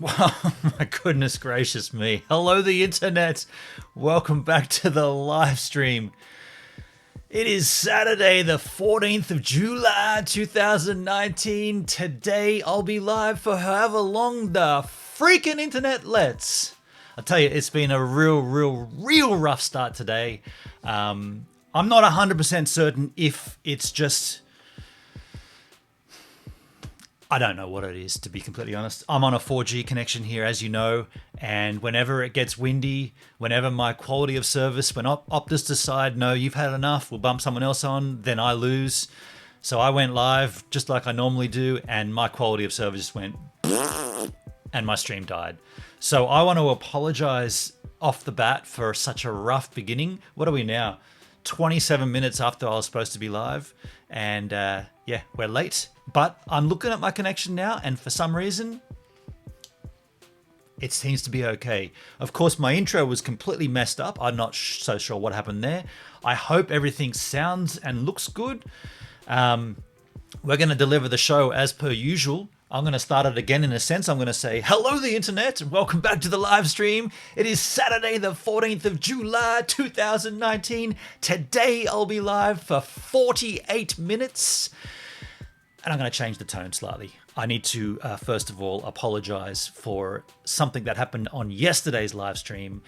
Wow, my goodness gracious me. Hello, the internet. Welcome back to the live stream. It is Saturday, the 14th of July, 2019. Today, I'll be live for however long the freaking internet lets. I'll tell you, it's been a real rough start today. I'm not 100% certain if it's just I don't know what it is, to be completely honest. I'm on a 4G connection here, as you know, and whenever it gets windy, whenever my quality of service, when Optus decide, no, you've had enough, we'll bump someone else on, then I lose. So I went live just like I normally do, and my quality of service just went, and my stream died. So I want to apologize off the bat for such a rough beginning. What are we now? 27 minutes after I was supposed to be live, and yeah, we're late. But I'm looking at my connection now, and for some reason, it seems to be okay. Of course, my intro was completely messed up. I'm not so sure what happened there. I hope everything sounds and looks good. We're going to deliver the show as per usual. I'm going to start it again in a sense. I'm going to say, hello, the internet. Welcome back to the live stream. It is Saturday, the 14th of July, 2019. Today, I'll be live for 48 minutes. And I'm going to change the tone slightly. I need to, first of all, apologize for something that happened on yesterday's live stream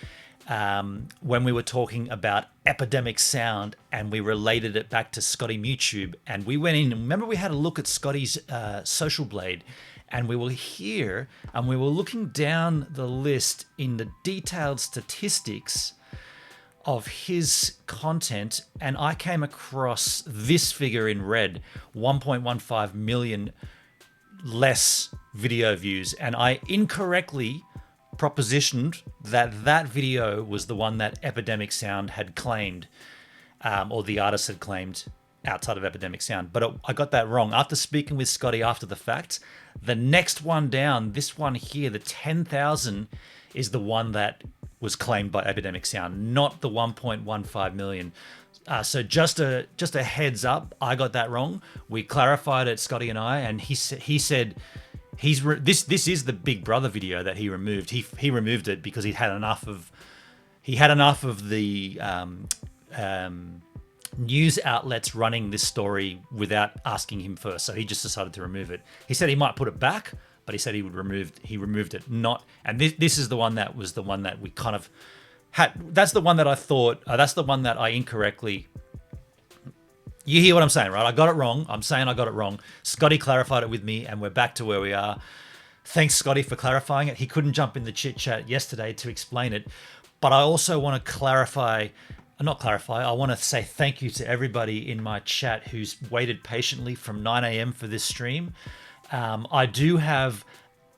when we were talking about epidemic sound and we related it back to Scotty Mutube. And we went in, and remember we had a look at Scotty's Social Blade, and we were here and we were looking down the list in the detailed statistics of his content, and I came across this figure in red: 1.15 million less video views, and I incorrectly propositioned that that video was the one that Epidemic Sound had claimed, or the artist had claimed outside of Epidemic Sound. But I got that wrong. After speaking with Scotty after the fact, the next one down, this one here, the 10,000, is the one that was claimed by Epidemic Sound, not the 1.15 million. So just a heads up, I got that wrong. We clarified it, Scotty and I, and he said this is the Big Brother video that he removed. He removed it because he had enough of the news outlets running this story without asking him first. So he just decided to remove it. He said he might put it back, but he said he removed it. Not, and this is the one that was the one that we kind of had. That's the one that I thought. That's the one that I incorrectly. You hear what I'm saying, right? I got it wrong. I'm saying I got it wrong. Scotty clarified it with me, and we're back to where we are. Thanks, Scotty, for clarifying it. He couldn't jump in the chit chat yesterday to explain it, but I also want to I want to say thank you to everybody in my chat who's waited patiently from 9 a.m. for this stream. I do have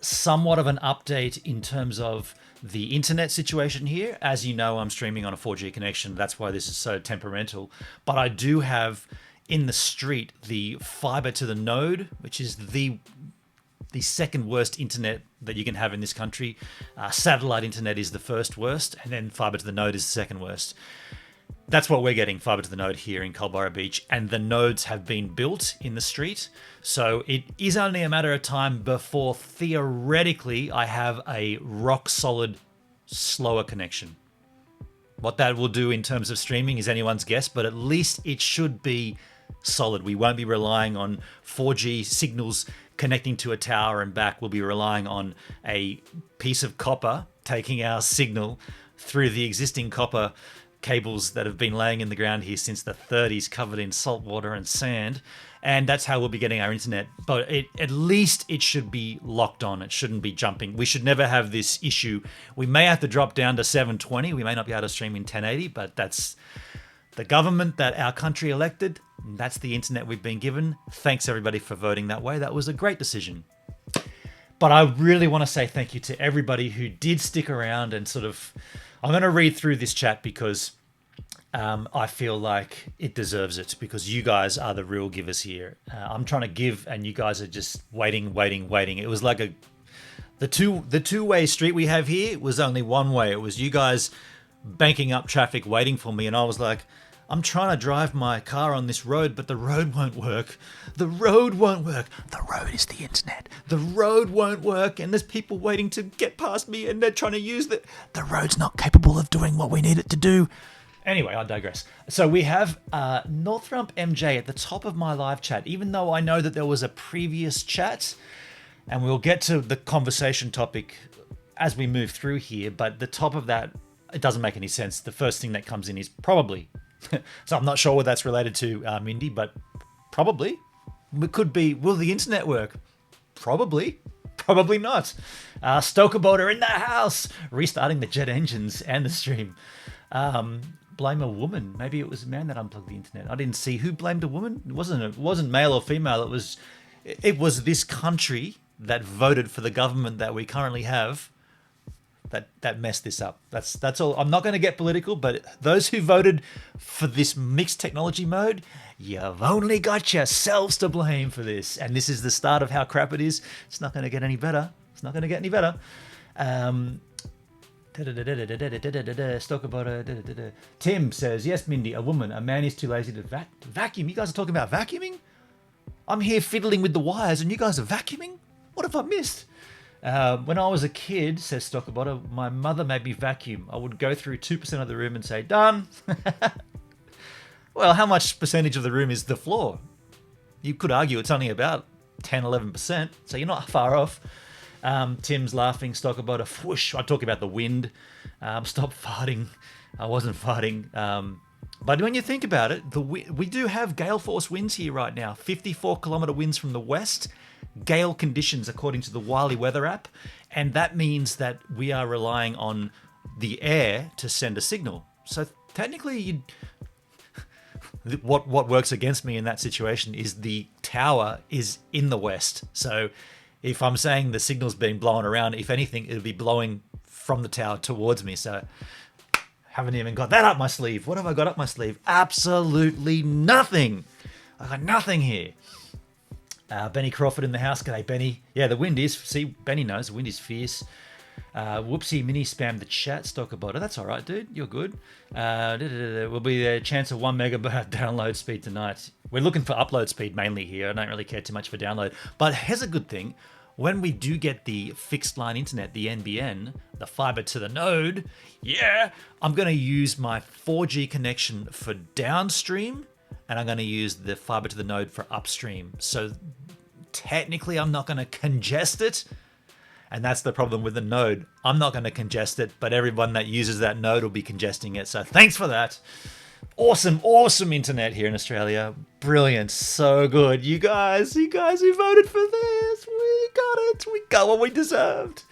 somewhat of an update in terms of the internet situation here. As you know, I'm streaming on a 4G connection. That's why this is so temperamental. But I do have in the street the fiber to the node, which is the second worst internet that you can have in this country. Satellite internet is the first worst, and then fiber to the node is the second worst. That's what we're getting, fiber to the node here in Culburra Beach, and the nodes have been built in the street. So it is only a matter of time before theoretically I have a rock solid, slower connection. What that will do in terms of streaming is anyone's guess, but at least it should be solid. We won't be relying on 4G signals connecting to a tower and back. We'll be relying on a piece of copper taking our signal through the existing copper cables that have been laying in the ground here since the 30s, covered in salt water and sand, and that's how we'll be getting our internet. But at least it should be locked on. It shouldn't be jumping. We should never have this issue. We may have to drop down to 720. We may not be able to stream in 1080, but that's the government that our country elected. That's the internet we've been given. Thanks everybody for voting that way. That was a great decision. But I really want to say thank you to everybody who did stick around and sort of. I'm going to read through this chat because I feel like it deserves it, because you guys are the real givers here. I'm trying to give and you guys are just waiting. It was like the two-way street we have here was only one way. It was you guys banking up traffic waiting for me, and I was like, I'm trying to drive my car on this road, but the road won't work. The road won't work. The road is the internet. The road won't work, and there's people waiting to get past me, and they're trying to use the road's not capable of doing what we need it to do. Anyway, I digress. So we have Northrump MJ at the top of my live chat, even though I know that there was a previous chat, and we'll get to the conversation topic as we move through here, but the top of that, it doesn't make any sense. The first thing that comes in is probably. So I'm not sure what that's related to, Mindy, but probably. It could be, will the internet work? Probably. Probably not. Stokerboater in the house, restarting the jet engines and the stream. Blame a woman. Maybe it was a man that unplugged the internet. I didn't see who blamed a woman. It wasn't male or female. It was this country that voted for the government that we currently have that messed this up. That's all. I'm not going to get political, but those who voted for this mixed technology mode, you've only got yourselves to blame for this. And this is the start of how crap it is. It's not going to get any better. It's not going to get any better. Tim says, yes, Mindy, a woman. A man is too lazy to vacuum. You guys are talking about vacuuming? I'm here fiddling with the wires and you guys are vacuuming? What have I missed? When I was a kid, says Stockerbotter, my mother made me vacuum. I would go through 2% of the room and say, done. Well, how much percentage of the room is the floor? You could argue it's only about 10, 11%, so you're not far off. Tim's laughing, Stockerbotter, whoosh. I talk about the wind. Stop farting. I wasn't farting. But when you think about it, we do have gale force winds here right now. 54-kilometer winds from the west. Gale conditions according to the Wiley weather app, and that means that we are relying on the air to send a signal. So technically, what works against me in that situation is the tower is in the west. So if I'm saying the signal's being blown around, if anything, it'll be blowing from the tower towards me. So haven't even got that up my sleeve. What have I got up my sleeve? Absolutely nothing. I got nothing here. Benny Crawford in the house. G'day, Benny. Yeah, the wind is... See, Benny knows. The wind is fierce. Whoopsie, Mini spammed the chat. Stockerbotter. That's all right, dude. You're good. Will be a chance of 1 megabyte download speed tonight. We're looking for upload speed mainly here. I don't really care too much for download. But here's a good thing. When we do get the fixed line internet, the NBN, the fiber to the node, yeah, I'm going to use my 4G connection for downstream, and I'm going to use the fiber to the node for upstream. So technically, I'm not going to congest it. And that's the problem with the node. I'm not going to congest it, but everyone that uses that node will be congesting it. So thanks for that. Awesome internet here in Australia. Brilliant. So good. You guys who voted for this, we got it. We got what we deserved.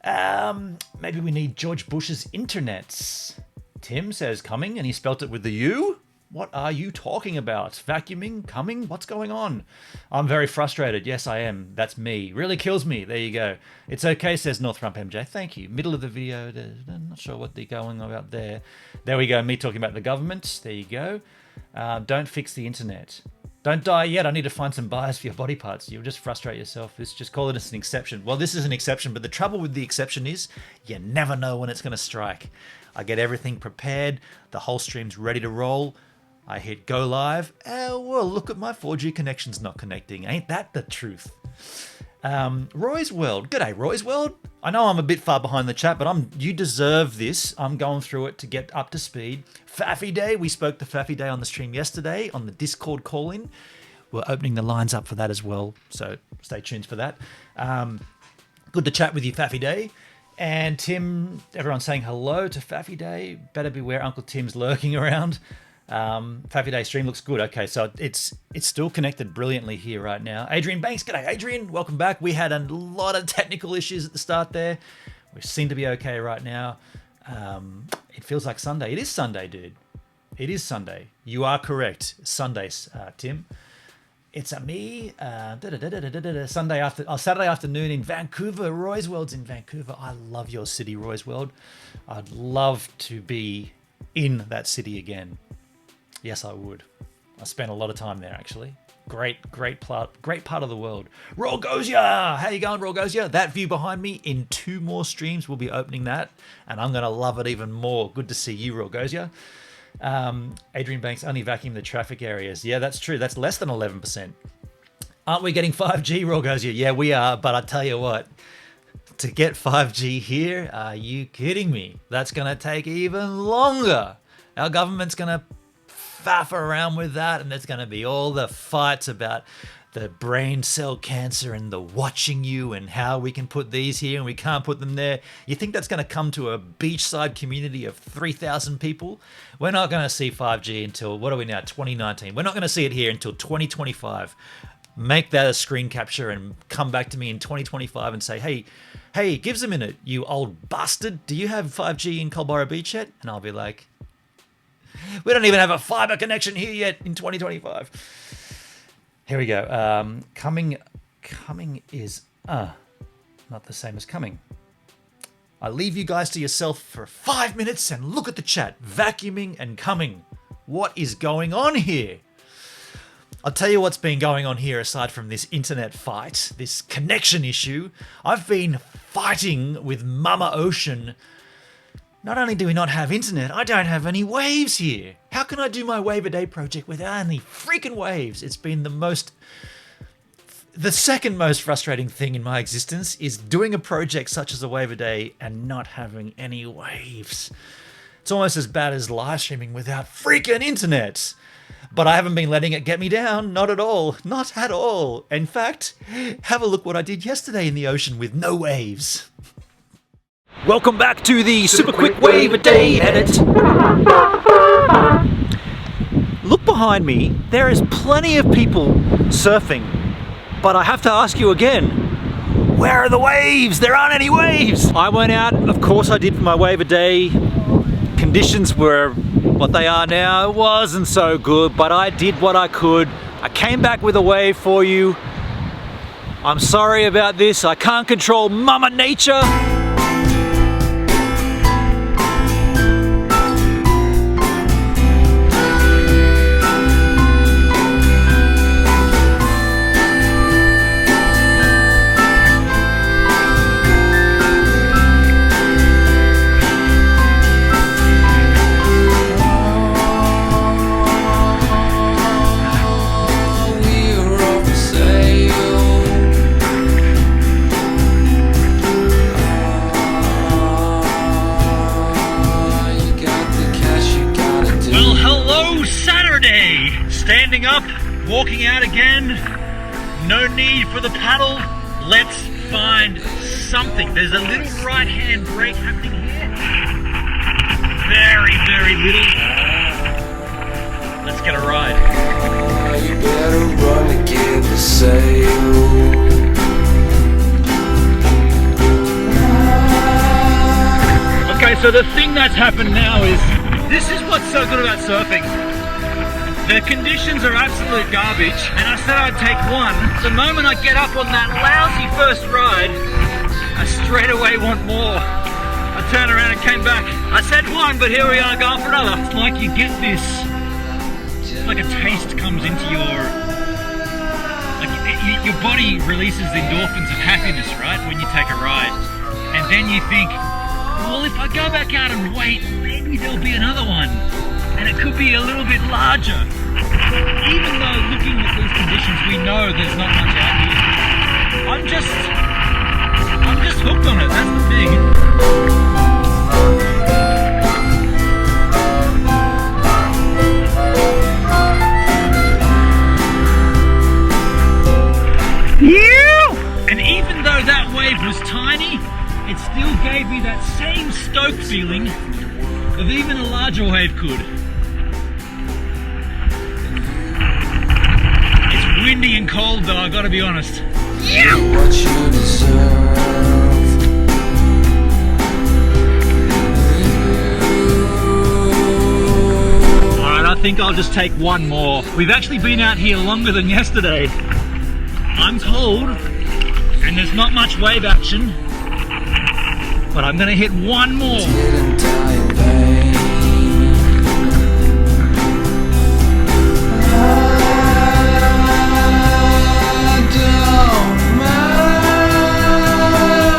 Maybe we need George Bush's internets. Tim says coming, and he spelt it with the U. What are you talking about? Vacuuming? Coming? What's going on? I'm very frustrated. Yes, I am. That's me. Really kills me. There you go. It's okay, says Northrump MJ. Thank you. Middle of the video. I'm not sure what they're going about there. There we go. Me talking about the government. There you go. Don't fix the internet. Don't die yet. I need to find some buyers for your body parts. You'll just frustrate yourself. Just call it an exception. Well, this is an exception, but the trouble with the exception is you never know when it's going to strike. I get everything prepared. The whole stream's ready to roll. I hit go live. Oh, well, look at my 4G connection's not connecting. Ain't that the truth? Roy's World. G'day, Roy's World. I know I'm a bit far behind the chat, but you deserve this. I'm going through it to get up to speed. Faffy Day. We spoke to Faffy Day on the stream yesterday on the Discord call-in. We're opening the lines up for that as well, so stay tuned for that. Good to chat with you, Faffy Day. And Tim, everyone's saying hello to Faffy Day. Better beware Uncle Tim's lurking around. Faffy Day stream looks good. Okay, so it's still connected brilliantly here right now. Adrian Banks, g'day Adrian, welcome back. We had a lot of technical issues at the start there. We seem to be okay right now. It feels like Sunday. It is Sunday, dude. It is Sunday. You are correct. Sundays, Tim. It's a me. Saturday afternoon in Vancouver. Roy's World's in Vancouver. I love your city, Roy's World. I'd love to be in that city again. Yes, I would. I spent a lot of time there, actually. Great part of the world. Rogozia! How you going, Rogozia? That view behind me, in 2 more streams, we'll be opening that, and I'm going to love it even more. Good to see you, Rogozia. Adrian Banks only vacuum the traffic areas. Yeah, that's true. That's less than 11%. Aren't we getting 5G? Raw goes, yeah, we are. But I tell you what, to get 5G here, are you kidding me? That's going to take even longer. Our government's going to faff around with that, and there's going to be all the fights about the brain cell cancer and the watching you and how we can put these here and we can't put them there. You think that's going to come to a beachside community of 3,000 people? We're not going to see 5G until, what are we now, 2019. We're not going to see it here until 2025. Make that a screen capture and come back to me in 2025 and say, hey, give us a minute, you old bastard. Do you have 5G in Culburra Beach yet? And I'll be like, we don't even have a fiber connection here yet in 2025. Here we go. Coming is not the same as coming. I leave you guys to yourself for 5 minutes and look at the chat. Vacuuming and coming. What is going on here? I'll tell you what's been going on here aside from this internet fight, this connection issue. I've been fighting with Mama Ocean. Not only do we not have internet, I don't have any waves here. How can I do my Wave a Day project without any freaking waves? It's been the second most frustrating thing in my existence is doing a project such as a Wave a Day and not having any waves. It's almost as bad as live streaming without freaking internet. But I haven't been letting it get me down. Not at all. Not at all. In fact, have a look what I did yesterday in the ocean with no waves. Welcome back to the Super Quick Wave a Day edit. Look behind me, there is plenty of people surfing, but I have to ask you again, where are the waves? There aren't any waves. I went out, of course I did for my Wave a Day. Conditions were what they are now. It wasn't so good, but I did what I could. I came back with a wave for you. I'm sorry about this, I can't control Mama Nature. Standing up, walking out again, no need for the paddle, let's find something. There's a little right hand break happening here, very, very little. Let's get a ride. You better run to get the sail. Okay, so the thing that's happened now is, this is what's so good about surfing. The conditions are absolute garbage, and I said I'd take one. The moment I get up on that lousy first ride, I straight away want more. I turned around and came back. I said one, but here we are going for another. It's like you get this, it's like a taste comes into your body releases endorphins of happiness, right, when you take a ride. And then you think, well, if I go back out and wait, maybe there'll be another one. And it could be a little bit larger. Even though looking at these conditions, we know there's not much out here. I'm just hooked on it, that's the thing. Yeah! And even though that wave was tiny, it still gave me that same stoked feeling of even a larger wave could. Windy and cold though, I gotta be honest. Yeah. What you deserve. Alright, I think I'll just take one more. We've actually been out here longer than yesterday. I'm cold and there's not much wave action, but I'm gonna hit one more.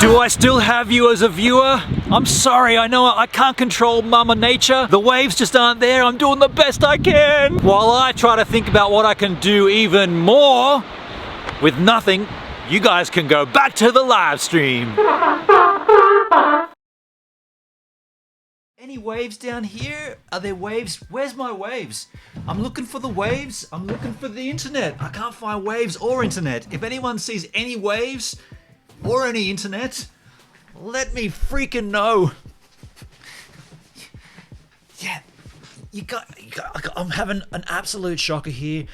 Do Do I still have you as a viewer? I'm sorry, I know I can't control Mama Nature. The waves just aren't there. I'm doing the best I can. While I try to think about what I can do even more with nothing, you guys can go back to the live stream. Any waves down here? Are there waves? Where's my waves? I'm looking for the waves. I'm looking for the internet. I can't find waves or internet. If anyone sees any waves or any internet, let me freaking know. Yeah, I'm having an absolute shocker here.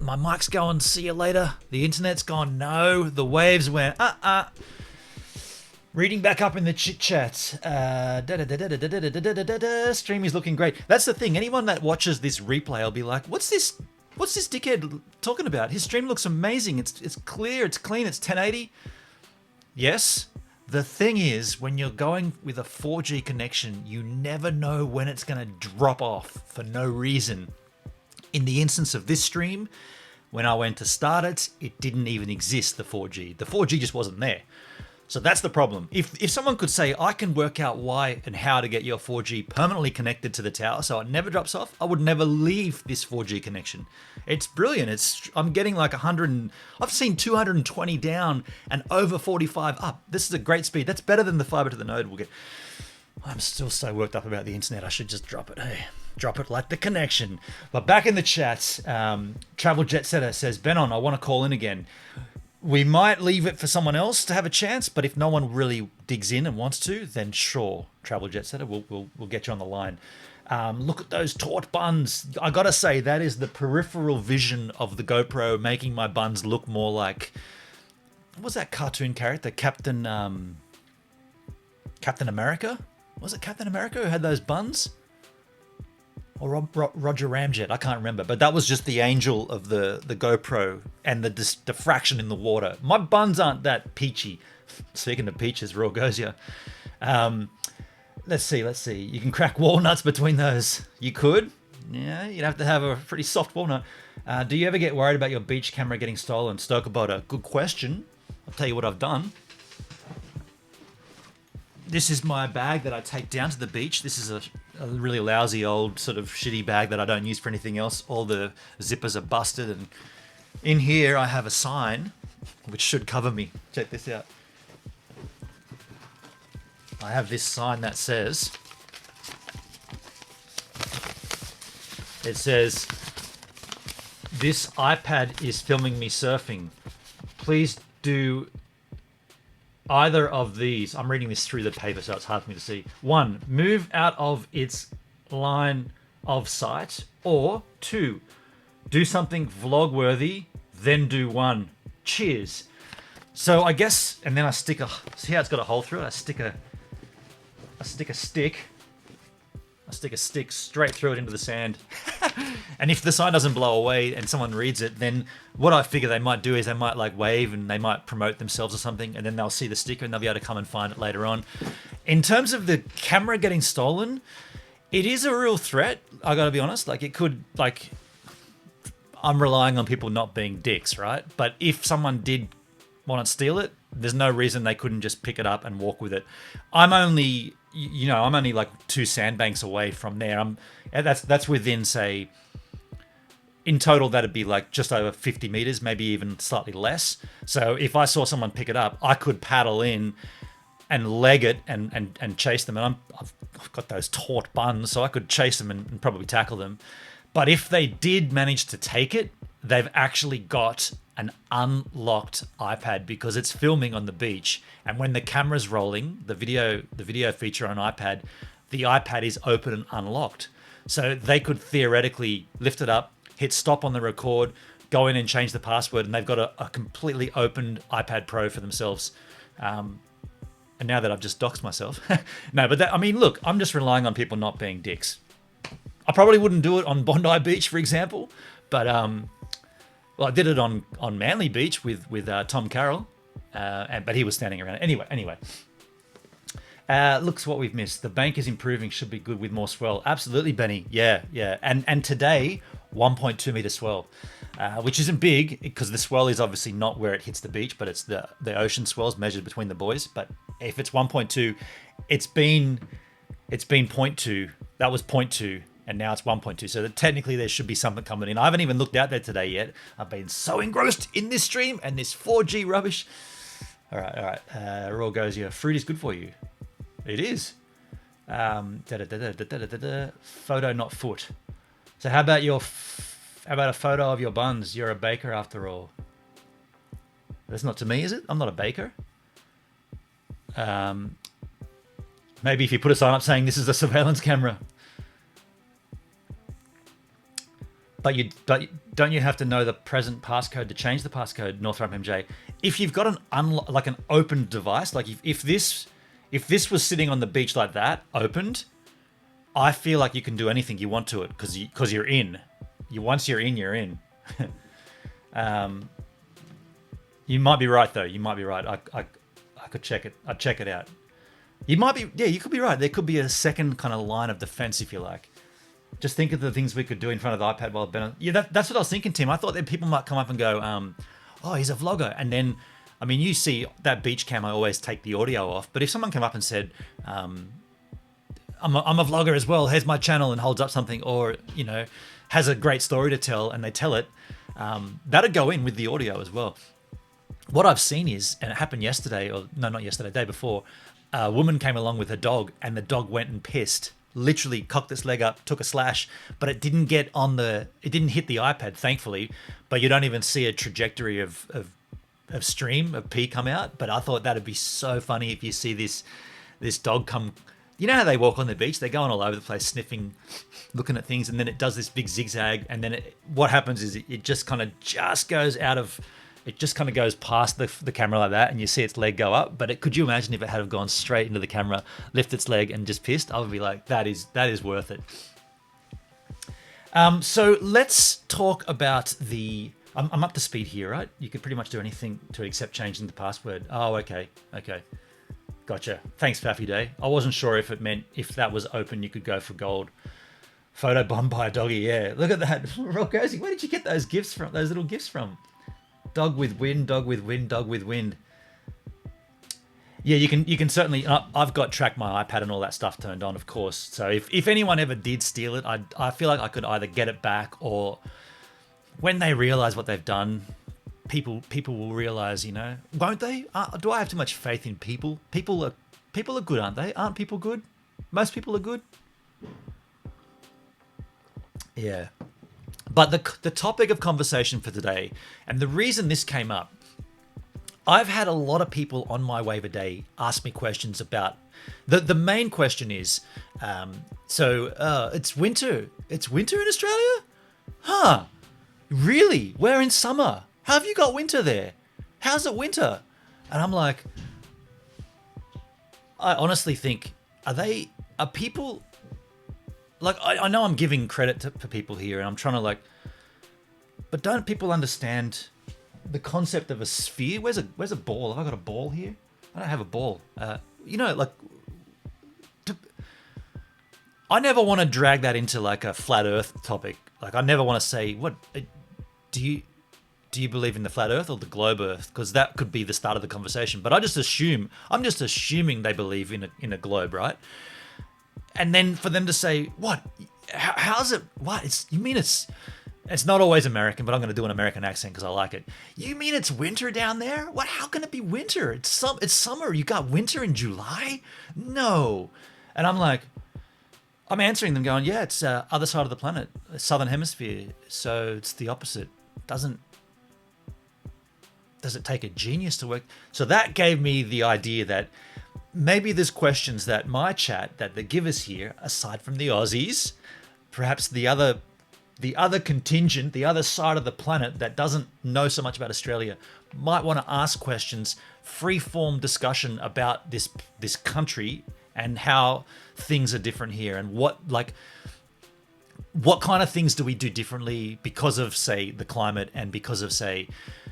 My mic's going, see you later. The internet's gone, no. The waves went, Reading back up in the chit chat. Stream is looking great. That's the thing. Anyone that watches this replay will be like, what's this dickhead talking about? His stream looks amazing. It's clear, it's clean, it's 1080. Yes. The thing is, when you're going with a 4G connection, you never know when it's going to drop off for no reason. In the instance of this stream, when I went to start it, it didn't even exist, the 4G. The 4G just wasn't there. So that's the problem. If someone could say, I can work out why and how to get your 4G permanently connected to the tower so it never drops off, I would never leave this 4G connection. It's brilliant. I'm getting like 100, I've seen 220 down and over 45 up. This is a great speed. That's better than the fiber to the node we'll get. I'm still so worked up about the internet. I should just drop it. Hey, drop it like the connection. But back in the chat, Travel Jet Setter says, Benon, I want to call in again. We might leave it for someone else to have a chance, but if no one really digs in and wants to, then sure, Travel Jet Setter, we'll get you on the line. Look at those taut buns. I gotta say, that is the peripheral vision of the GoPro, making my buns look more like, what was that cartoon character, Captain America? Was it Captain America who had those buns? Or Roger Ramjet, I can't remember, but that was just the angel of the GoPro and the diffraction in the water. My buns aren't that peachy. Speaking of peaches, raw goes ya. Let's see. You can crack walnuts between those. You could. Yeah, you'd have to have a pretty soft walnut. Do you ever get worried about your beach camera getting stolen? Stokerbotter, good question. I'll tell you what I've done. This is my bag that I take down to the beach. This is a really lousy old sort of shitty bag that I don't use for anything else. All the zippers are busted, and in here I have a sign which should cover me. Check this out. I have this sign that says, this iPad is filming me surfing. Please do either of these. I'm reading this through the paper, so it's hard for me to see. 1, move out of its line of sight. Or 2, do something vlog-worthy, then do 1. Cheers. So I guess, and then I stick see how it's got a hole through it? I stick a stick straight through it into the sand. And if the sign doesn't blow away and someone reads it, then what I figure they might do is they might like wave and they might promote themselves or something, and then they'll see the sticker and they'll be able to come and find it later on. In terms of the camera getting stolen, it is a real threat. I gotta be honest. Like, it could, like, I'm relying on people not being dicks, right? But if someone did want to steal it, there's no reason they couldn't just pick it up and walk with it. I'm only like 2 sandbanks away from there. That's within, say, in total that'd be like just over 50 meters, maybe even slightly less. So if I saw someone pick it up, I could paddle in and leg it and chase them. And I've got those taut buns, so I could chase them and probably tackle them. But if they did manage to take it, they've actually got an unlocked iPad because it's filming on the beach. And when the camera's rolling, the video feature on iPad, the iPad is open and unlocked. So they could theoretically lift it up, hit stop on the record, go in and change the password, and they've got a completely opened iPad Pro for themselves. And now that I've just doxed myself. No, but look, I'm just relying on people not being dicks. I probably wouldn't do it on Bondi Beach, for example, but well, I did it on Manly Beach with Tom Carroll, but he was standing around. Anyway. Looks what we've missed. The bank is improving, should be good with more swell. Absolutely, Benny. Yeah. And today, 1.2 meter swell, which isn't big because the swell is obviously not where it hits the beach, but it's the ocean swells measured between the buoys. But if it's 1.2, it's been 0.2. That was 0.2, and now it's 1.2. So that technically there should be something coming in. I haven't even looked out there today yet. I've been so engrossed in this stream and this 4G rubbish. All right. Raw goes, yeah, fruit is good for you. It is. Photo, not foot. So how about a photo of your buns? You're a baker after all. That's not to me, is it? I'm not a baker. Maybe if you put a sign up saying this is a surveillance camera. But don't you have to know the present passcode to change the passcode, Northrop MJ? If you've got an open device, like if this was sitting on the beach like that, opened, I feel like you can do anything you want to it because you're in. Once you're in, you're in. You might be right though. You might be right. I could check it. I'd check it out. You might be. Yeah, you could be right. There could be a second kind of line of defense if you like. Just think of the things we could do in front of the iPad while Ben. Yeah, that's what I was thinking, Tim. I thought that people might come up and go, "Oh, he's a vlogger," and then, I mean, you see that beach cam. I always take the audio off. But if someone came up and said, "I'm a vlogger as well. Here's my channel," and holds up something, or has a great story to tell, and they tell it, that'd go in with the audio as well. What I've seen is, and it happened yesterday, or no, not yesterday, day before, a woman came along with her dog, and the dog went and pissed. Literally cocked its leg up, took a slash, but it didn't hit the iPad, thankfully. But you don't even see a trajectory of stream of pee come out. But I thought that'd be so funny if you see this dog come. You know how they walk on the beach? They're going all over the place, sniffing, looking at things, and then it does this big zigzag. And then what happens is it just kind of goes out of. It just kind of goes past the camera like that, and you see its leg go up. But could you imagine if it had gone straight into the camera, lift its leg, and just pissed? I would be like, that is worth it. So let's talk about the. I'm up to speed here, right? You could pretty much do anything to except changing the password. Oh, okay, gotcha. Thanks, Faffy Day. I wasn't sure if it meant if that was open, you could go for gold. Photo bomb by a doggy. Yeah, look at that. Rokosi, where did you get those gifts from? Those little gifts from? Dog with wind, dog with wind, dog with wind. Yeah, you can certainly. I've got track my iPad and all that stuff turned on, of course. So if anyone ever did steal it, I feel like I could either get it back, or when they realize what they've done, people will realize, won't they? Do I have too much faith in people? People are good, aren't they? Aren't people good? Most people are good. Yeah. But the topic of conversation for today, and the reason this came up, I've had a lot of people on my waiver day ask me questions about, the main question is, it's winter. It's winter in Australia? Huh. Really? We're in summer. How have you got winter there? How's it winter? And I'm like, I honestly think, are people... Like, I know I'm giving credit for people here, and I'm trying to but don't people understand the concept of a sphere? Where's a ball? Have I got a ball here? I don't have a ball. I never want to drag that into a flat Earth topic. I never want to say, what do you believe in, the flat Earth or the globe Earth? Because that could be the start of the conversation. But I'm just assuming they believe in a globe, right? And then for them to say, what? How's it? What? You mean it's not always American, but I'm going to do an American accent because I like it. You mean it's winter down there? What? How can it be winter? It's summer. You got winter in July? No. And I'm answering them going, yeah, it's other side of the planet, southern hemisphere. So it's the opposite. Does it take a genius to work? So that gave me the idea that maybe there's questions that my chat, that the givers here, aside from the Aussies, perhaps the other contingent, the other side of the planet that doesn't know so much about Australia, might want to ask questions, free-form discussion about this country and how things are different here, and what kind of things do we do differently because of, say, the climate, and because of, say,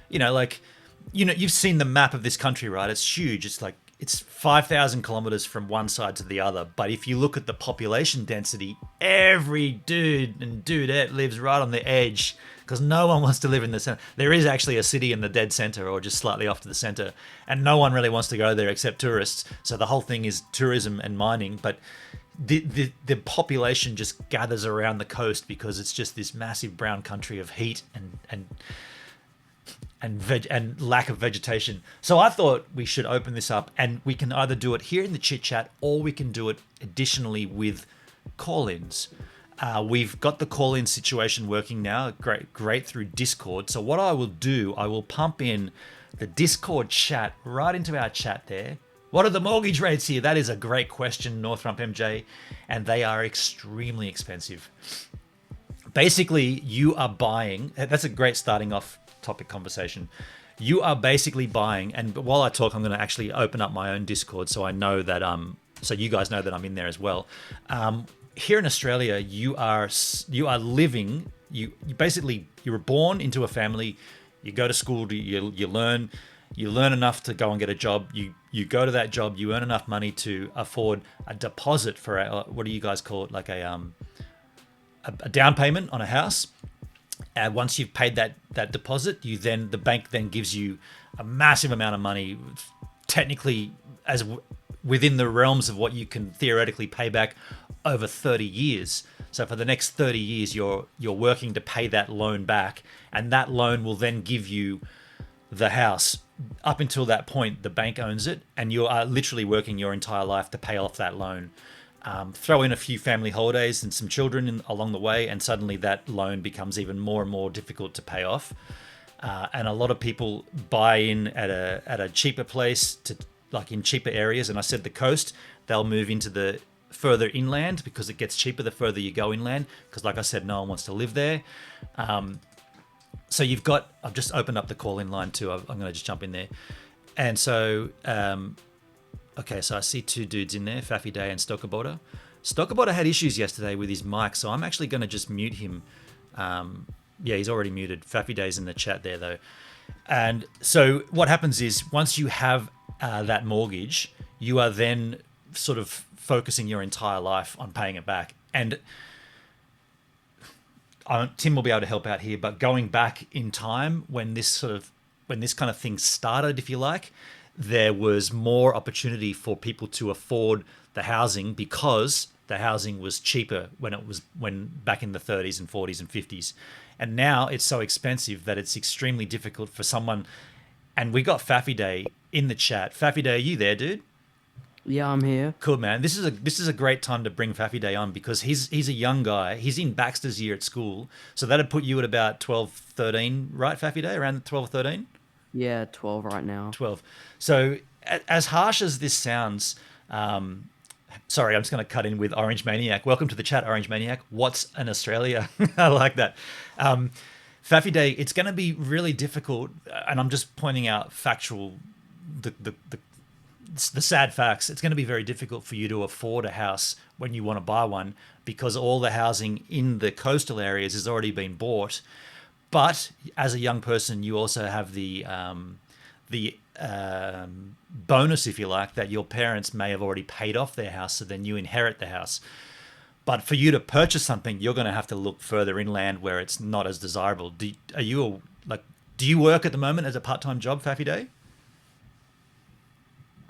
you've seen the map of this country, right? It's huge. It's 5,000 kilometers from one side to the other. But if you look at the population density, every dude and dudette lives right on the edge, because no one wants to live in the center. There is actually a city in the dead center or just slightly off to the center, and no one really wants to go there except tourists. So the whole thing is tourism and mining, but the population just gathers around the coast because it's just this massive brown country of heat and lack of vegetation. So I thought we should open this up, and we can either do it here in the chit chat, or we can do it additionally with call-ins. We've got the call-in situation working now, great through Discord. So what I will do, I will pump in the Discord chat right into our chat there. What are the mortgage rates here? That is a great question, Northrump MJ, and they are extremely expensive. Basically, you are buying. That's a great starting off topic conversation. You are basically buying, and while I talk, I'm going to actually open up my own Discord so I know that so you guys know that I'm in there as well. Here in Australia, you are living. You basically, you were born into a family. You go to school. You learn. You learn enough to go and get a job. You go to that job. You earn enough money to afford a deposit for what do you guys call it? Like a down payment on a house. And once you've paid that deposit, the bank then gives you a massive amount of money, technically as within the realms of what you can theoretically pay back over 30 years. So for the next 30 years, you're working to pay that loan back, and that loan will then give you the house. Up until that point, the bank owns it, and you are literally working your entire life to pay off that loan. Throw in a few family holidays and some children along the way, and suddenly that loan becomes even more and more difficult to pay off. And a lot of people buy in at a cheaper place, like in cheaper areas. And I said the coast, they'll move into the further inland because it gets cheaper the further you go inland. Because like I said, no one wants to live there. So I've just opened up the call-in line too. I'm going to just jump in there. And so, okay, so I see two dudes in there, Faffy Day and Stockerboda. Stockerboda had issues yesterday with his mic, so I'm actually going to just mute him. Yeah, he's already muted. Faffy Day's in the chat there, though. And so what happens is once you have that mortgage, you are then sort of focusing your entire life on paying it back. And Tim will be able to help out here, but going back in time when this kind of thing started, if you like, there was more opportunity for people to afford the housing because the housing was cheaper when back in the 30s and 40s and 50s. And now it's so expensive that it's extremely difficult for someone. And we got Faffy Day in the chat. Faffy Day, are you there, dude? Yeah, I'm here. Cool, man. This is a great time to bring Faffy Day on because he's a young guy. He's in Baxter's year at school. So that'd put you at about 12, 13, right, Faffy Day? Around 12 or 13? Yeah, 12 right now. 12. So as harsh as this sounds, sorry, I'm just going to cut in with Orange Maniac. Welcome to the chat, Orange Maniac. What's an Australia? I like that. Faffy Day, it's going to be really difficult, and I'm just pointing out factual, the sad facts. It's going to be very difficult for you to afford a house when you want to buy one because all the housing in the coastal areas has already been bought. But as a young person, you also have the bonus, if you like, that your parents may have already paid off their house, so then you inherit the house. But for you to purchase something, you're going to have to look further inland where it's not as desirable. Do you work at the moment as a part-time job, Faffy Day?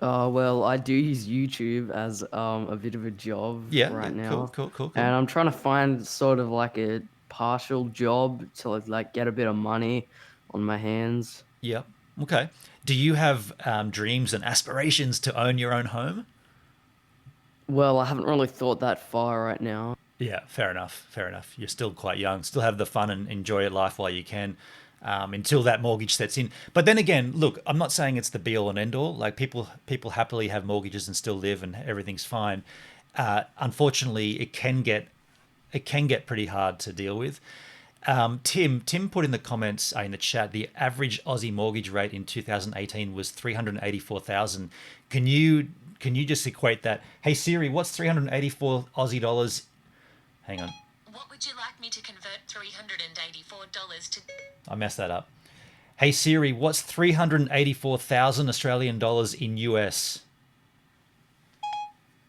Well, I do use YouTube as a bit of a job right now. Cool. And I'm trying to find sort of like a partial job to like get a bit of money on my hands. Yep. Okay. Do you have dreams and aspirations to own your own home? Well, I haven't really thought that far right now. Yeah, fair enough. You're still quite young. Still have the fun and enjoy your life while you can. Until that mortgage sets in. But then again, look, I'm not saying it's the be all and end all. Like people happily have mortgages and still live and everything's fine. Unfortunately, it can get pretty hard to deal with. Tim put in the comments in the chat, the average Aussie mortgage rate in 2018 was 384,000. Can you just equate that? Hey Siri, what's 384 Aussie dollars? Hang on. What would you like me to convert $384 to? I messed that up. Hey Siri, what's 384,000 Australian dollars in US?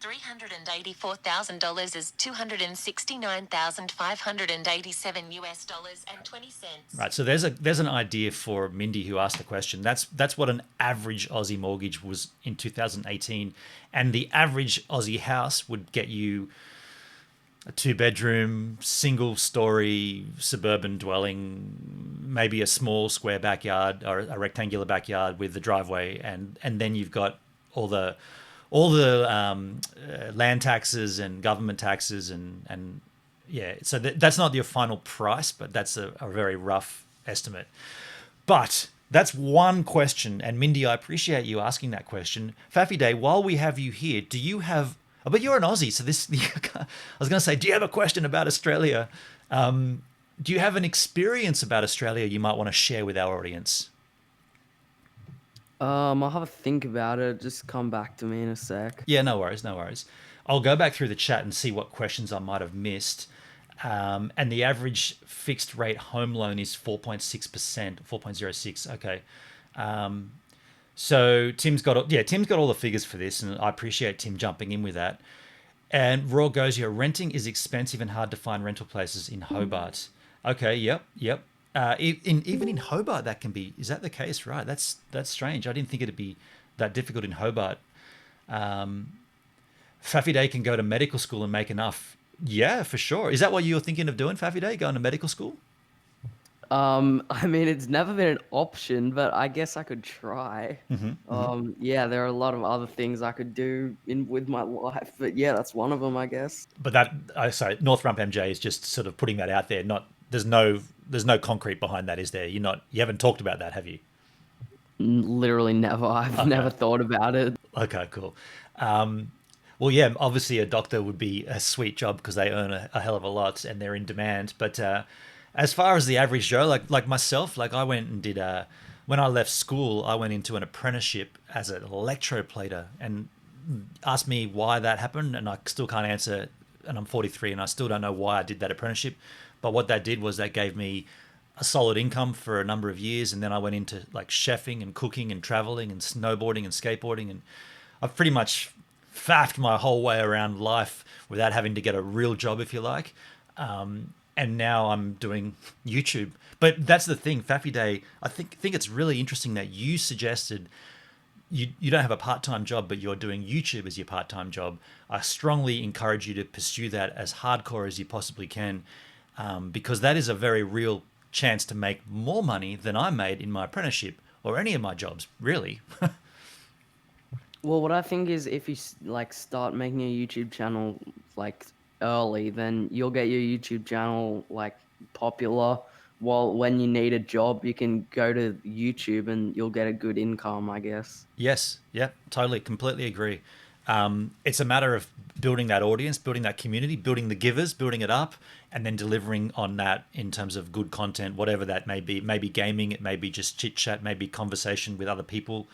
$384,000 is $269,587 and 20 cents. Right, so there's an idea for Mindy who asked the question. That's what an average Aussie mortgage was in 2018, and the average Aussie house would get you a 2-bedroom, single-story suburban dwelling, maybe a small square backyard or a rectangular backyard with the driveway, and then you've got all the land taxes and government taxes and yeah. So that's not your final price, but that's a very rough estimate. But that's one question, and Mindy, I appreciate you asking that question. Faffy Day, while we have you here, do you have? Oh, but you're an Aussie, so this. I was going to say, do you have a question about Australia? Do you have an experience about Australia you might want to share with our audience? I'll have a think about it. Just come back to me in a sec. Yeah, no worries, no worries. I'll go back through the chat and see what questions I might have missed. And the average fixed rate home loan is 4.6%, 4.06. Okay. So Tim's got all the figures for this, and I appreciate Tim jumping in with that. And Raw goes here, renting is expensive and hard to find rental places in Hobart. Okay, yep. Even in Hobart, that can be. Is that the case? Right. That's strange. I didn't think it'd be that difficult in Hobart. Faffy Day can go to medical school and make enough. Yeah, for sure. Is that what you were thinking of doing, Faffy Day? Going to medical school? I mean, it's never been an option, but I guess I could try. Yeah, there are a lot of other things I could do with my life, but yeah, that's one of them, I guess. But sorry, North Rump MJ is just sort of putting that out there. There's no concrete behind that, is there? You haven't talked about that, have you? Literally never. I've never thought about it. Okay, cool. Well, yeah, obviously a doctor would be a sweet job because they earn a hell of a lot and they're in demand. But as far as the average Joe, like myself, like I went and did when I left school, I went into an apprenticeship as an electroplater, and asked me why that happened, and I still can't answer. And I'm 43, and I still don't know why I did that apprenticeship. But what that did was that gave me a solid income for a number of years, and then I went into like chefing and cooking and traveling and snowboarding and skateboarding, and I've pretty much faffed my whole way around life without having to get a real job, if you like. And now I'm doing YouTube. But that's the thing, Faffy Day, I think it's really interesting that you suggested you don't have a part-time job, but you're doing YouTube as your part-time job. I strongly encourage you to pursue that as hardcore as you possibly can, because that is a very real chance to make more money than I made in my apprenticeship or any of my jobs, really. Well, what I think is if you like start making a YouTube channel like early, then you'll get your YouTube channel like popular. While when you need a job, you can go to YouTube and you'll get a good income, I guess. Yes, yeah, totally, completely agree. It's a matter of building that audience, building that community, building the givers, building it up, and then delivering on that in terms of good content, whatever that may be. Maybe gaming, it may be just chit chat, maybe conversation with other people.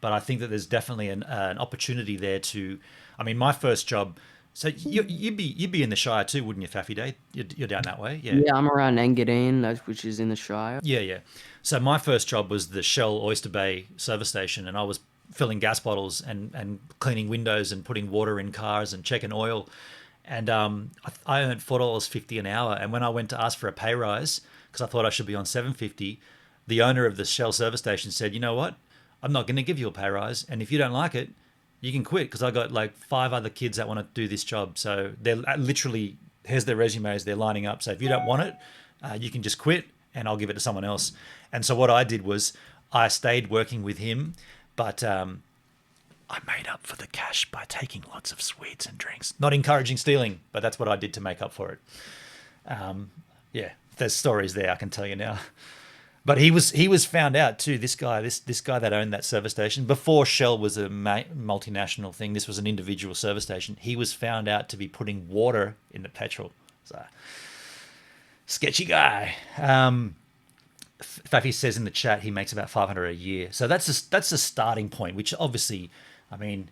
But I think that there's definitely an opportunity there to. I mean, my first job. So you'd be in the Shire too, wouldn't you, Faffy Day? You're down that way, yeah. Yeah, I'm around Engadine, which is in the Shire. Yeah. So my first job was the Shell Oyster Bay service station, and I was filling gas bottles and cleaning windows and putting water in cars and checking oil. And I earned $4.50 an hour. And when I went to ask for a pay rise, because I thought I should be on $7.50, the owner of the Shell service station said, "You know what? I'm not going to give you a pay rise, and if you don't like it, you can quit, because I got like 5 other kids that want to do this job." So they're literally, here's their resumes, they're lining up. So if you don't want it, you can just quit and I'll give it to someone else. And so what I did was I stayed working with him, but I made up for the cash by taking lots of sweets and drinks. Not encouraging stealing, but that's what I did to make up for it. Yeah, there's stories there, I can tell you now. But he was found out too. This guy that owned that service station, before Shell was a multinational thing, this was an individual service station. He was found out to be putting water in the petrol. So sketchy guy. Faffy says in the chat he makes about $500 a year. So that's a starting point. Which obviously, I mean,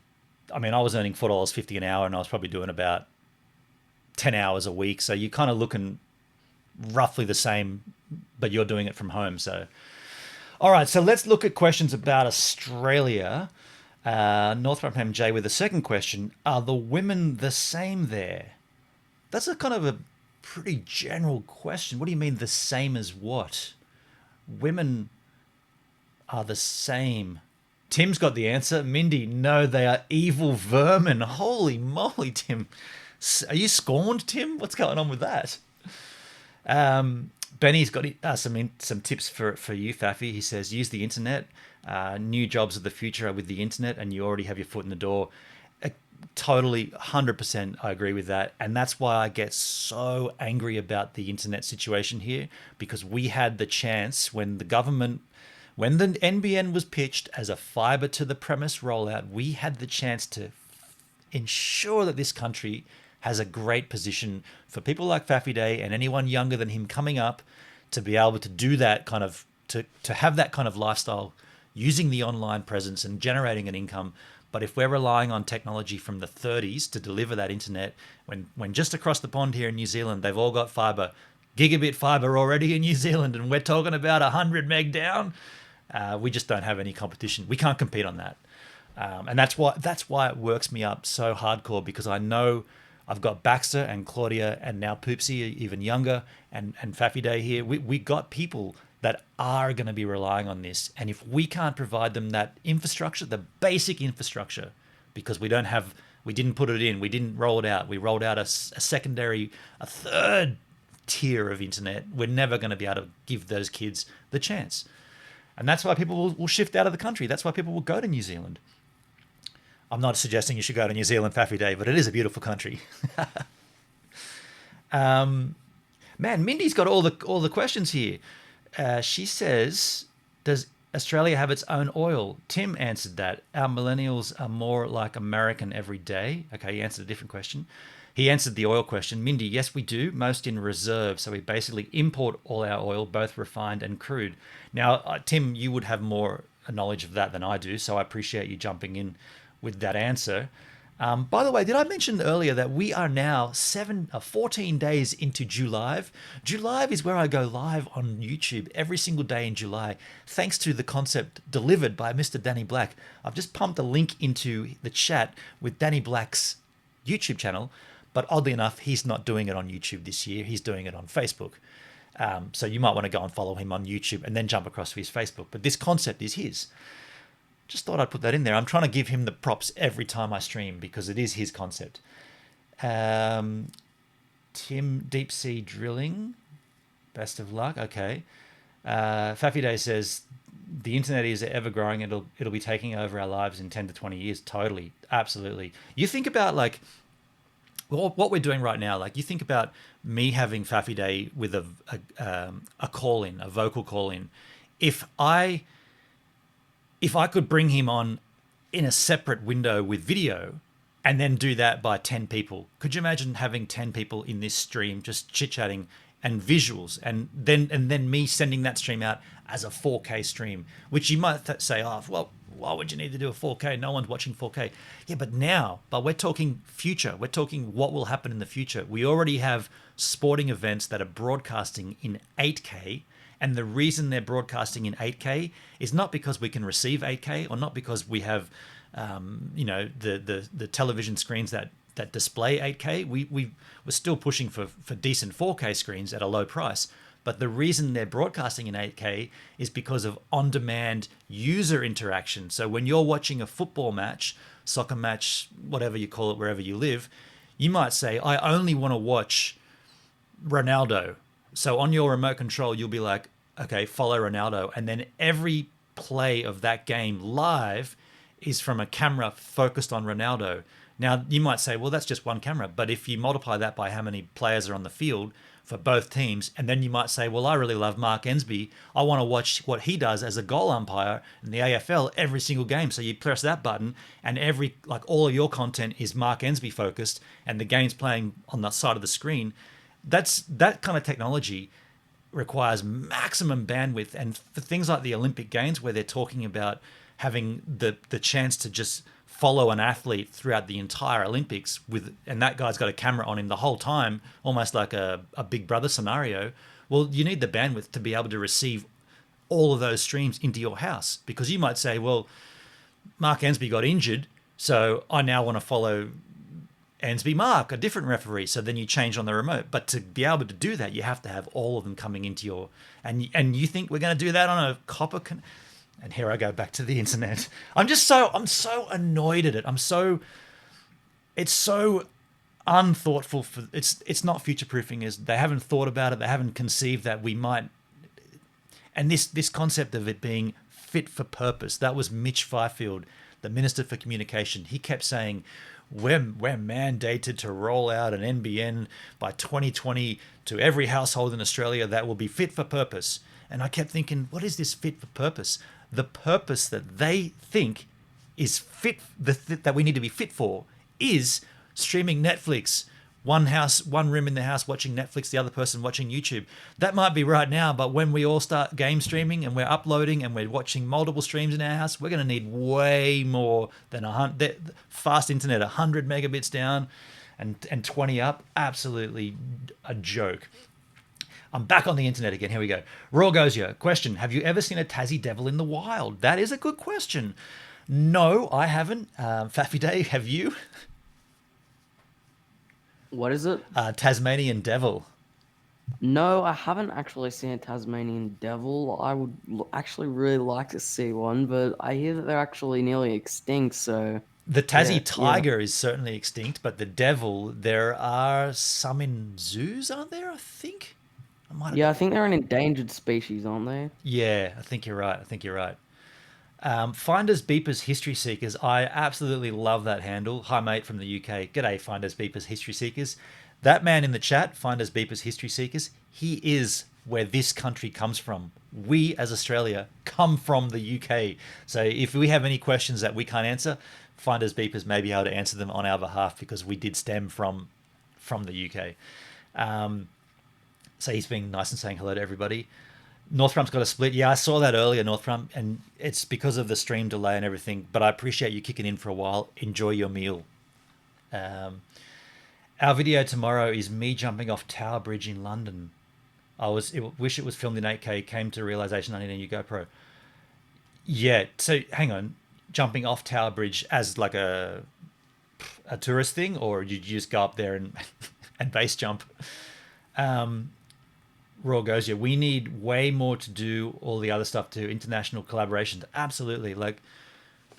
I was earning $4.50 an hour, and I was probably doing about 10 hours a week. So you're kind of looking roughly the same, but you're doing it from home. So all right, so let's look at questions about Australia. Northampton J with a second question. Are the women the same there? That's a kind of a pretty general question. What do you mean the same as what? Women are the same. Tim's got the answer. Mindy, no, they are evil vermin. Holy moly, Tim. Are you scorned, Tim? What's going on with that? Benny's got some tips for you, Faffy. He says, use the internet. New jobs of the future are with the internet, and you already have your foot in the door. Totally, 100% I agree with that. And that's why I get so angry about the internet situation here, because we had the chance when the NBN was pitched as a fiber to the premise rollout, we had the chance to ensure that this country has a great position for people like Faffy Day and anyone younger than him coming up to be able to do that kind of, to have that kind of lifestyle using the online presence and generating an income. But if we're relying on technology from the 30s to deliver that internet, when just across the pond here in New Zealand, they've all got fiber, gigabit fiber already in New Zealand, and we're talking about 100 meg down, we just don't have any competition. We can't compete on that. And that's why it works me up so hardcore, because I know I've got Baxter and Claudia and now Poopsie, even younger, and Faffy Day here. We got people that are going to be relying on this. And if we can't provide them that infrastructure, the basic infrastructure, because we didn't put it in, we didn't roll it out, we rolled out a third tier of internet, we're never going to be able to give those kids the chance. And that's why people will shift out of the country. That's why people will go to New Zealand. I'm not suggesting you should go to New Zealand, Faffy Day, but it is a beautiful country. Man, Mindy's got all the questions here. She says, does Australia have its own oil? Tim answered that. Our millennials are more like American every day. Okay, he answered a different question. He answered the oil question. Mindy, yes, we do, most in reserve. So we basically import all our oil, both refined and crude. Now, Tim, you would have more knowledge of that than I do, so I appreciate you jumping in with that answer. By the way, did I mention earlier that we are now 14 days into July? July is where I go live on YouTube every single day in July, thanks to the concept delivered by Mr. Danny Black. I've just pumped a link into the chat with Danny Black's YouTube channel, but oddly enough, he's not doing it on YouTube this year. He's doing it on Facebook. So you might want to go and follow him on YouTube and then jump across to his Facebook. But this concept is his. Just thought I'd put that in there. I'm trying to give him the props every time I stream because it is his concept. Tim, Deep Sea Drilling, best of luck. Okay. Faffy Day says, the internet is ever growing. It'll be taking over our lives in 10 to 20 years. Totally. Absolutely. You think about like what we're doing right now. Like you think about me having Faffy Day with a call in, a vocal call in. If I could bring him on in a separate window with video and then do that by 10 people, could you imagine having 10 people in this stream just chit-chatting and visuals and then me sending that stream out as a 4K stream, which you might say, oh, well, why would you need to do a 4K? No one's watching 4K. Yeah, but we're talking future. We're talking what will happen in the future. We already have sporting events that are broadcasting in 8K. And the reason they're broadcasting in 8K is not because we can receive 8K or not because we have, the television screens that display 8K. We're still pushing for decent 4K screens at a low price. But the reason they're broadcasting in 8K is because of on-demand user interaction. So when you're watching a football match, soccer match, whatever you call it, wherever you live, you might say, I only want to watch Ronaldo. So on your remote control, you'll be like, okay, follow Ronaldo. And then every play of that game live is from a camera focused on Ronaldo. Now, you might say, well, that's just one camera. But if you multiply that by how many players are on the field for both teams, and then you might say, well, I really love Mark Ensby. I want to watch what he does as a goal umpire in the AFL every single game. So you press that button and all of your content is Mark Ensby focused and the game's playing on that side of the screen. That kind of technology requires maximum bandwidth, and for things like the Olympic Games where they're talking about having the chance to just follow an athlete throughout the entire Olympics and that guy's got a camera on him the whole time, almost like a Big Brother scenario. Well, you need the bandwidth to be able to receive all of those streams into your house, because you might say, well, Mark Ansby got injured, so I now want to follow Ansby Mark, a different referee. So then you change on the remote. But to be able to do that, you have to have all of them coming into your... And you think we're going to do that on a copper... And here I go back to the internet. I'm so annoyed at it. It's so unthoughtful. It's not future proofing. They haven't thought about it. They haven't conceived that we might. And this concept of it being fit for purpose. That was Mitch Fifield, the Minister for Communication. He kept saying, we're mandated to roll out an NBN by 2020 to every household in Australia that will be fit for purpose. And I kept thinking, what is this fit for purpose? The purpose that they think is fit, that we need to be fit for, is streaming Netflix. One room in the house watching Netflix, the other person watching YouTube. That might be right now, but when we all start game streaming and we're uploading and we're watching multiple streams in our house, we're going to need way more than fast internet, 100 megabits down and 20 up. Absolutely a joke. I'm back on the internet again. Here we go. Raw Gozia, question. Have you ever seen a Tassie devil in the wild? That is a good question. No, I haven't. Faffy Day, have you? What is it? Tasmanian devil. No, I haven't actually seen a Tasmanian devil. I would actually really like to see one, but I hear that they're actually nearly extinct, so... The Tassie tiger is certainly extinct, but the devil, there are some in zoos, aren't there, I think? I think they're an endangered species, aren't they? Yeah, I think you're right. Finders Beepers History Seekers. I absolutely love that handle. Hi, mate from the UK. G'day, Finders Beepers History Seekers. That man in the chat, Finders Beepers History Seekers, he is where this country comes from. We, as Australia, come from the UK. So if we have any questions that we can't answer, Finders Beepers may be able to answer them on our behalf because we did stem from the UK. So he's being nice and saying hello to everybody. Northrump's got a split. Yeah, I saw that earlier, Northrup, and it's because of the stream delay and everything. But I appreciate you kicking in for a while. Enjoy your meal. Our video tomorrow is me jumping off Tower Bridge in London. Wish it was filmed in 8K. Came to realization I need a new GoPro. Yeah, so hang on. Jumping off Tower Bridge as like a tourist thing, or you just go up there and base jump? Raw goes, yeah, we need way more to do all the other stuff to international collaborations. Absolutely. Like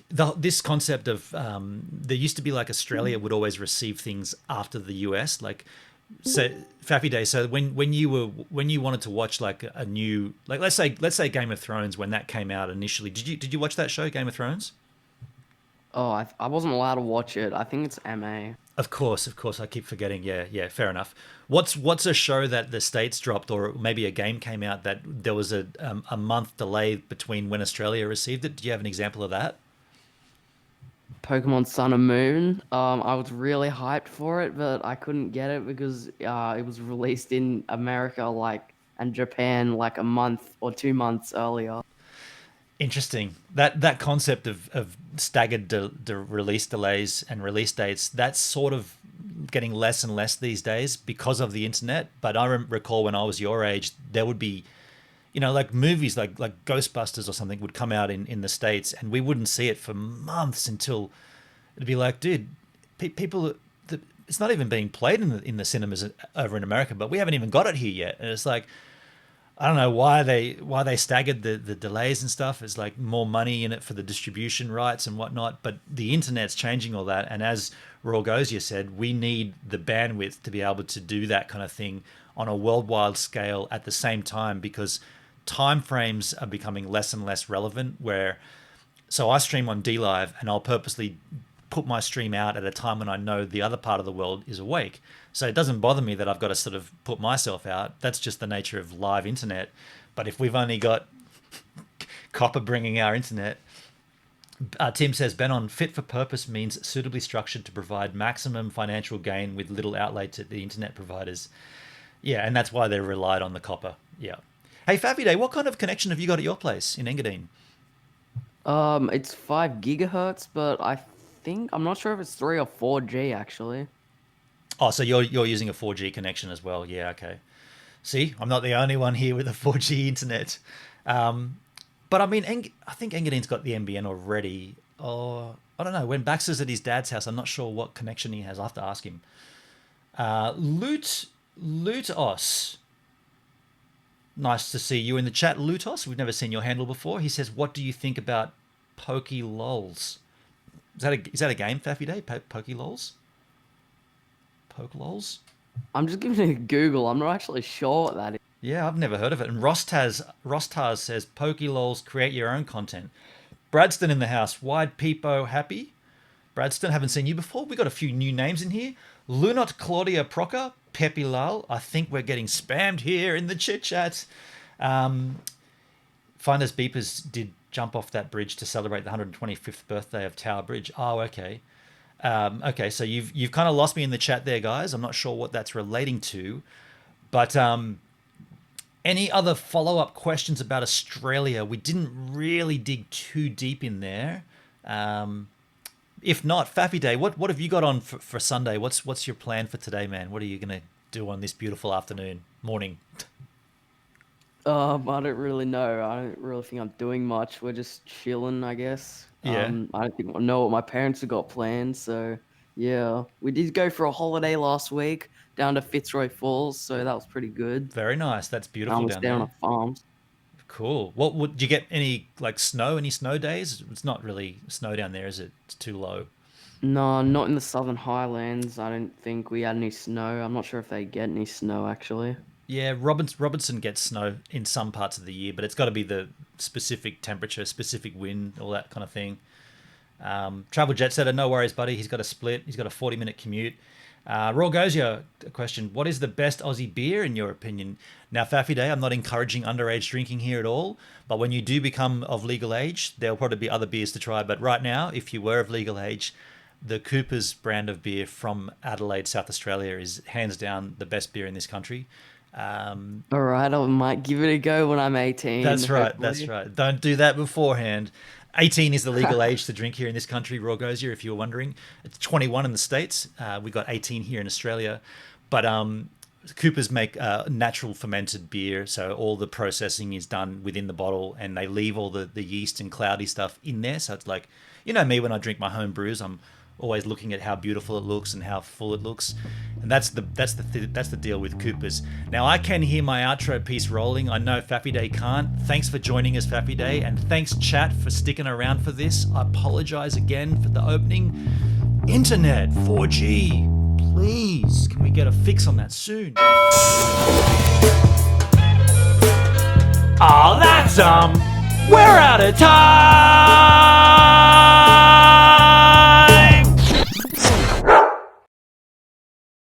this concept of there used to be like Australia would always receive things after the US, like so Faffy Day. So when you wanted to watch like a new, like let's say Game of Thrones, when that came out initially, did you watch that show, Game of Thrones? Oh, I wasn't allowed to watch it. I think it's MA. Of course. I keep forgetting. Yeah, fair enough. What's a show that the States dropped, or maybe a game came out that there was a month delay between when Australia received it? Do you have an example of that? Pokemon Sun and Moon. I was really hyped for it, but I couldn't get it because it was released in America and Japan like a month or 2 months earlier. Interesting. That concept of staggered release delays and release dates, that's sort of getting less and less these days because of the internet. But I recall when I was your age, there would be, like movies like Ghostbusters or something would come out in the States, and we wouldn't see it for months until it'd be like, dude, people, it's not even being played in the cinemas over in America, but we haven't even got it here yet. And it's like, I don't know why they staggered the delays and stuff. It's like more money in it for the distribution rights and whatnot. But the internet's changing all that. And as Raw Gozia said, we need the bandwidth to be able to do that kind of thing on a worldwide scale at the same time, because time frames are becoming less and less relevant. So I stream on DLive and I'll purposely put my stream out at a time when I know the other part of the world is awake. So it doesn't bother me that I've got to sort of put myself out. That's just the nature of live internet. But if we've only got copper bringing our internet, Tim says, Ben on fit for purpose means suitably structured to provide maximum financial gain with little outlay to the internet providers. Yeah, and that's why they relied on the copper. Yeah. Hey, Faffy Day, what kind of connection have you got at your place in Engadine? It's 5 gigahertz, but I'm not sure if it's 3 or 4G actually. Oh, so you're using a 4G connection as well? Yeah, okay. See, I'm not the only one here with a 4G internet. But I mean, I think Engadine's got the NBN already. or I don't know. When Baxter's at his dad's house, I'm not sure what connection he has. I'll have to ask him. Lutos. Nice to see you in the chat, Lutos. We've never seen your handle before. He says, "What do you think about Pokey Lols?" Is that a game, Faffy Day? Pokey Lols? Poke Lols? I'm just giving it a Google. I'm not actually sure what that is. Yeah, I've never heard of it. And Rostaz says, "Pokey Lols, create your own content." Bradston in the house. Wide Peepo happy? Bradston, haven't seen you before. We got a few new names in here. Lunot Claudia Proca, Pepe Lal. I think we're getting spammed here in the chit chat. Finders Beepers did jump off that bridge to celebrate the 125th birthday of Tower Bridge. Oh, okay. Okay, so you've kind of lost me in the chat there, guys. I'm not sure what that's relating to, but any other follow-up questions about Australia? We didn't really dig too deep in there. If not, Faffy Day, what have you got on for Sunday? What's your plan for today, man? What are you gonna do on this beautiful morning? I don't really know. I don't really think I'm doing much. We're just chilling, I guess. Yeah. I don't know what my parents have got planned. So yeah, we did go for a holiday last week down to Fitzroy Falls, so that was pretty good. Very nice. That's beautiful I was down down there. on a farm. Cool. What would you get? Any snow? Any snow days? It's not really snow down there, is it? It's too low. No, not in the Southern Highlands. I don't think we had any snow. I'm not sure if they get any snow actually. Yeah, Robinson gets snow in some parts of the year, but it's got to be the specific temperature, specific wind, all that kind of thing. Travel Jet Setter, no worries, buddy. He's got a split. He's got a 40-minute commute. Raw Gozio, a question. What is the best Aussie beer in your opinion? Now, Faffy Day, I'm not encouraging underage drinking here at all, but when you do become of legal age, there'll probably be other beers to try. But right now, if you were of legal age, the Cooper's brand of beer from Adelaide, South Australia is hands down the best beer in this country. All right, I might give it a go when I'm 18. That's right. hopefully. That's right. Don't do that beforehand. 18 is the legal age to drink here in this country, Raw Gozio, if you were wondering. It's 21 in the States. We got 18 here in Australia. But Coopers make natural fermented beer, so all the processing is done within the bottle, and they leave all the yeast and cloudy stuff in there. So it's like, you know me, when I drink my home brews, I'm always looking at how beautiful it looks and how full it looks, and that's the deal with Coopers. Now I can hear my outro piece rolling. I know Faffy Day can't. Thanks for joining us, Faffy Day, and thanks chat for sticking around for this. I apologize again for the opening. Internet 4G, please, can we get a fix on that soon? Oh, that's we're out of time.